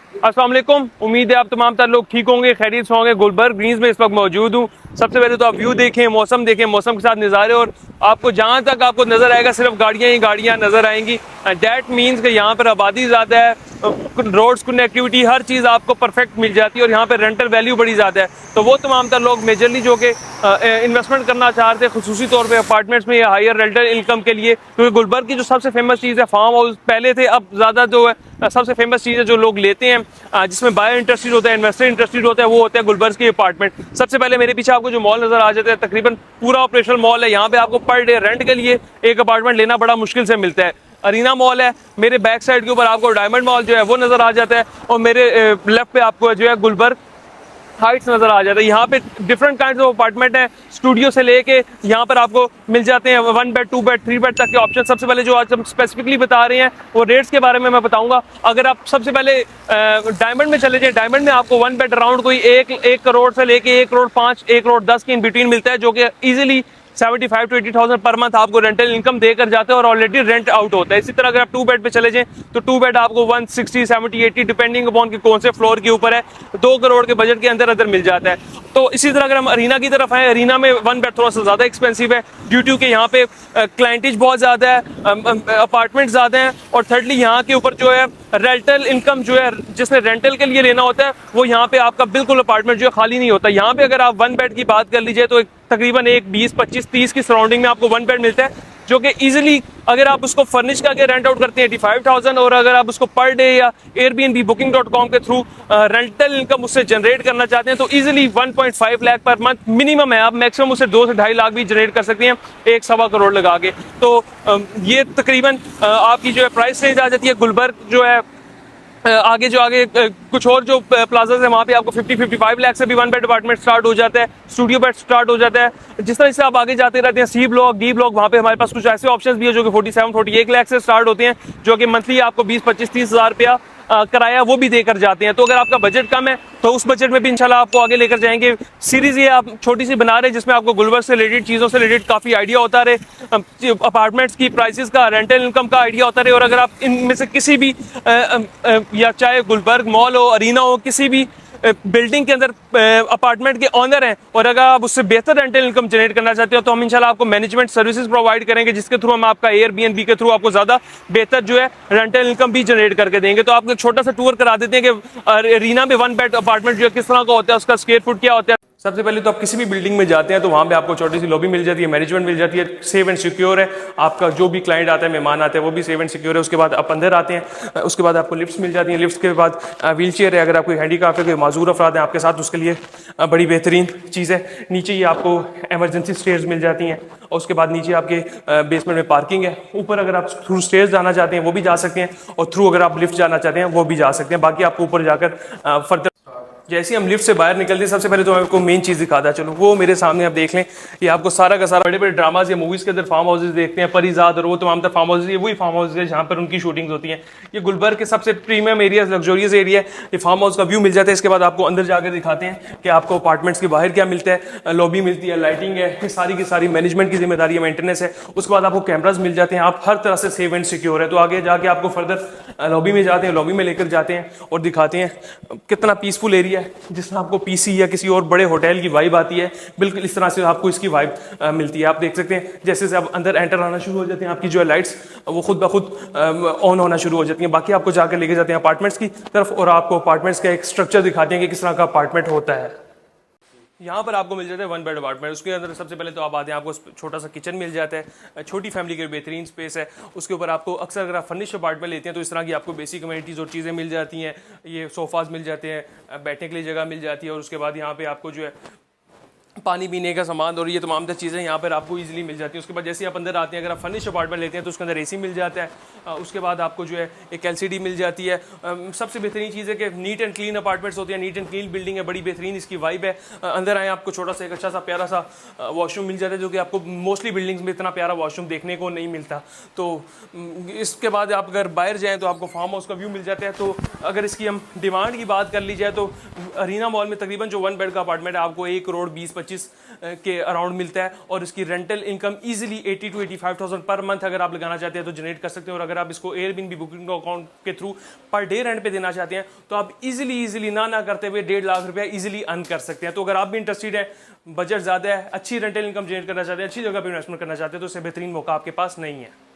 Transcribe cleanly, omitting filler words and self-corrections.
अस्सलाम वालेकुम। उम्मीद है आप तमाम तर लोग ठीक होंगे, खैरियत से होंगे। गुलबर्ग ग्रीन्स में इस वक्त मौजूद हूँ। सबसे पहले तो आप व्यू देखें, मौसम देखें, मौसम के साथ नज़ारे, और आपको जहाँ तक आपको नज़र आएगा सिर्फ गाड़ियाँ ही गाड़ियाँ नज़र आएंगी। डैट मीन्स कि यहाँ पर आबादी ज़्यादा है, रोड्स कनेक्टिविटी हर चीज़ आपको परफेक्ट मिल जाती है, और यहाँ पर रेंटल वैल्यू बड़ी ज़्यादा है। तो वो तमाम तर लोग मेजरली जो कि इन्वेस्टमेंट करना चाहते हैं खुसूसी तौर पर अपार्टमेंट्स में या हायर रेंटल इनकम के लिए, क्योंकि गुलबर्ग की जो सबसे फेमस चीज़ है फार्म हाउस पहले थे, अब ज़्यादा जो है सबसे फेमस चीज़ है जो लोग लेते हैं, जिसमें बायर इंटरेस्टेड होता है, इन्वेस्टर इंटरेस्टेड होता है, वो होता है गुलबर्ग के अपार्टमेंट। सबसे पहले मेरे पीछे आपको जो मॉल नजर आ जाता है, तकरीबन पूरा ऑपरेशनल मॉल है। यहाँ पे आपको पर डे रेंट के लिए एक अपार्टमेंट लेना बड़ा मुश्किल से मिलता है। अरीना मॉल है, मेरे बैक साइड के ऊपर आपको डायमंड मॉल जो है वो नजर आ जाता है, और मेरे लेफ्ट पे आपको जो है गुलबर्ग हाइट्स नजर आ जाता है। यहाँ पे डिफरेंट काइंड ऑफ अपार्टमेंट है, स्टूडियो से लेके यहाँ पर आपको मिल जाते हैं 1 बेड 2 बेड 3 बेड तक के ऑप्शन। सबसे पहले जो आज हम स्पेसिफिकली बता रहे हैं वो रेट्स के बारे में मैं बताऊंगा। अगर आप सबसे पहले डायमंड में चले जाए, डायमंड में आपको 1 बेड अराउंड कोई एक करोड़ से लेके 1 करोड़ 5 1 करोड़ 10 के इन बिटवीन मिलता है, जो कि इजीली 75 to 80,000 पर मंथ आपको रेंटल इनकम देकर जाते हैं, और ऑलरेडी रेंट आउट होता है। इसी तरह अगर आप 2 बेड पे चले जाएं तो 2 बेड आपको 160 70 80 डिपेंडिंग अपॉन कि कौन से फ्लोर के ऊपर है, 2 करोड़ के बजट के अंदर अंदर मिल जाता है। तो इसी तरह अगर हम अरीना की तरफ आए, अरीना में 1 बेड थोड़ा सा ज्यादा एक्सपेंसिव है ड्यू टू कि यहाँ पे क्लाइंटेज बहुत ज्यादा है, अपार्टमेंट ज्यादा है, और थर्डली यहाँ के ऊपर जो है रेंटल इनकम जो है जिसने रेंटल के लिए लेना होता है वो यहाँ पे आपका बिल्कुल अपार्टमेंट जो है खाली नहीं होता। यहाँ पे अगर आप 1 बेड की बात कर लीजिए तो तकरीबन एक 20 25 30 की सराउंडिंग में आपको 1 बेड मिलता है, जो कि इजीली अगर आप उसको फर्निश करके रेंट आउट करते हैं 85,000, और अगर आप उसको पर डे या एयरबीएनबी booking.com के थ्रू रेंटल इनकम उससे जनरेट करना चाहते हैं तो easily 1.5 lakh per month minimum है। आप मैक्सिमम उससे 2 से 2.5 लाख भी जनरेट कर सकते हैं 1 सवा करोड़ लगा के। तो ये तकरीबन आपकी जो है प्राइस रेंज आ जाती है। गुलबर्ग जो है आगे जो आगे कुछ और जो प्लाजाज है वहाँ पे आपको 50-55 लाख से भी 1 बेड अपार्टमेंट स्टार्ट हो जाता है, स्टूडियो बेड स्टार्ट हो जाता है। जिस तरह से आप आगे जाते रहते हैं सी ब्लॉक डी ब्लॉक, वहाँ पे हमारे पास कुछ ऐसे ऑप्शंस भी है जो कि 47-48 लाख से स्टार्ट होते हैं, जो कि मंथली आपको 20-25-30 हज़ार रुपया किराया वो भी देकर जाते हैं। तो अगर आपका बजट कम है तो उस बजट में भी इंशाल्लाह आपको आगे लेकर जाएंगे। सीरीज ये आप छोटी सी बना रहे हैं जिसमें आपको गुलबर्ग से रिलेटेड चीज़ों से रिलेटेड काफ़ी आइडिया होता रहे, अपार्टमेंट्स की प्राइसेस का, रेंटल इनकम का आइडिया होता रहे। और अगर आप इनमें से किसी भी या चाहे गुलबर्ग मॉल हो, अरीना हो, किसी भी बिल्डिंग के अंदर अपार्टमेंट के ऑनर हैं, और अगर आप उससे बेहतर रेंटल इनकम जनरेट करना चाहते हो तो हम इंशाल्लाह आपको मैनेजमेंट सर्विसेज प्रोवाइड करेंगे, जिसके थ्रू हम आपका एयरबीएनबी के थ्रू आपको ज़्यादा बेहतर जो है रेंटल इनकम भी जनरेट करके देंगे। तो आपको एक छोटा सा टूर करा देते हैं कि अरीना में 1 बेड अपार्टमेंट जो है किस तरह का होता है, उसका स्क्वायर फुट क्या होता है। सबसे पहले तो आप किसी भी बिल्डिंग में जाते हैं तो वहाँ पे आपको छोटी सी लॉबी मिल जाती है, मैनेजमेंट मिल जाती है, सेफ एंड सिक्योर है। आपका जो भी क्लाइंट आता है, मेहमान आते हैं, वो भी सेफ एंड सिक्योर है। उसके बाद आप अंदर आते हैं, उसके बाद आपको लिफ्ट्स मिल जाती हैं, लिफ्ट्स के बाद व्हील चेयर है, अगर आप कोई हैंडीकैप है, कोई माजूर अफराद हैं आपके साथ, उसके लिए बड़ी बेहतरीन चीज़ है। नीचे ही आपको एमरजेंसी स्टेयर्स मिल जाती हैं, और उसके बाद नीचे आपके बेसमेंट में पार्किंग है। ऊपर अगर आप थ्रू स्टेयर्स जाना चाहते हैं वो भी जा सकते हैं, और थ्रू अगर आप लिफ्ट जाना चाहते हैं वो भी जा सकते हैं। बाकी आपको ऊपर जाकर फर्दर जैसे हम लिफ्ट से बाहर निकलते हैं सबसे पहले तो मैं आपको मेन चीज़ दिखाता चलो, वो मेरे सामने आप देख लें। ये आपको सारा का सारा बड़े बड़े ड्रामाज या मूवीज़ के अंदर फार्म हाउसेज देखते हैं, परिजाद और वो तमाम तर फार्म हाउसेज, ये वही फार्म हाउस है जहाँ पर उनकी शूटिंग्स होती हैं। ये गुलबर्ग के सबसे प्रीमियम एरिया, लग्जोरियस एरिया है। ये फार्म हाउस का व्यू मिल जाता है। इसके बाद आपको अंदर जाकर दिखाते हैं कि आपको अपार्टमेंट्स के बाहर क्या मिलता है, लॉबी मिलती है, लाइटिंग है, ये सारी की सारी मैनेजमेंट की जिम्मेदारी है, मेंटेनेंस है। उसके बाद आपको कैमराज मिल जाते हैं, आप हर तरह से सेफ एंड सिक्योर है। तो आगे जाके आपको फर्दर लॉबी में जाते हैं, लॉबी में लेकर जाते हैं और दिखाते हैं कितना पीसफुल एरिया है, जिसमें आपको पीसी या किसी और बड़े होटल की वाइब आती है। बिल्कुल इस तरह से आपको इसकी वाइब मिलती है। आप देख सकते हैं जैसे आप अंदर एंटर आना शुरू हो जाते हैं, आपकी जो है लाइट्स वो खुद ब खुद ऑन होना शुरू हो जाती हैं। बाकी आपको जाकर लेके जाते हैं अपार्टमेंट्स की तरफ, और आपको अपार्टमेंट्स का एक स्ट्रक्चर दिखाते हैं कि किस तरह का अपार्टमेंट होता है। यहाँ पर आपको मिल जाता है 1 बेड अपार्टमेंट। उसके अंदर सबसे पहले तो आप आते हैं, आपको छोटा सा किचन मिल जाता है, छोटी फैमिली के बेहतरीन स्पेस है। उसके ऊपर आपको अक्सर अगर आप फर्निश अपार्टमेंट लेते हैं तो इस तरह की आपको बेसिक कम्युनिटीज़ और चीज़ें मिल जाती हैं। ये सोफ़ाज़ मिल जाते हैं, बैठने के लिए जगह मिल जाती है, और उसके बाद यहाँ पे आपको जो है पानी पीने का सामान और ये तमाम तर चीज़ें यहाँ पर आपको इजीली मिल जाती है। उसके बाद जैसे आप अंदर आते हैं, अगर आप फर्निश अपार्टमेंट लेते हैं तो उसके अंदर एसी मिल जाता है। उसके बाद आपको जो है एक एलसीडी मिल जाती है। सबसे बेहतरीन चीज़ है कि नीट एंड क्लीन अपार्टमेंट्स होते हैं, नीट एंड क्लीन बिल्डिंग है, बड़ी बेहतरीन इसकी वाइब है। अंदर आए आपको छोटा सा एक अच्छा सा प्यारा सा वॉशरूम मिल जाता है, जो कि आपको मोस्टली बिल्डिंग्स में इतना प्यारा वॉशरूम देखने को नहीं मिलता। तो इसके बाद आप अगर बाहर जाएँ तो आपको फार्म हाउस का व्यू मिल जाता है। तो अगर इसकी हम डिमांड की बात कर ली जाए तो अरीना मॉल में तकरीबन जो 1 बेड का अपार्टमेंट है आपको 1 करोड़ 20-25 के अराउंड मिलता है और इसकी rental income easily 80 to 85,000 per month अगर आप लगाना चाहते हैं तो जनरेट कर सकते हैं। और अगर आप इसको एयरबीएनबी बुकिंग अकाउंट के थ्रू पर डे रेंट पे देना चाहते हैं तो आप इजीली ना करते हुए 1.5 लाख रुपया इजीली अर्न कर सकते हैं। तो अगर आप भी इंटरेस्टेड है, बजट ज़्यादा है, अच्छी रेंटल इनकम जनरेट करना चाहते हैं, अच्छी जगह पर इन्वेस्टमेंट करना चाहते हैं तो इससे बेहतरीन मौका आपके पास नहीं है।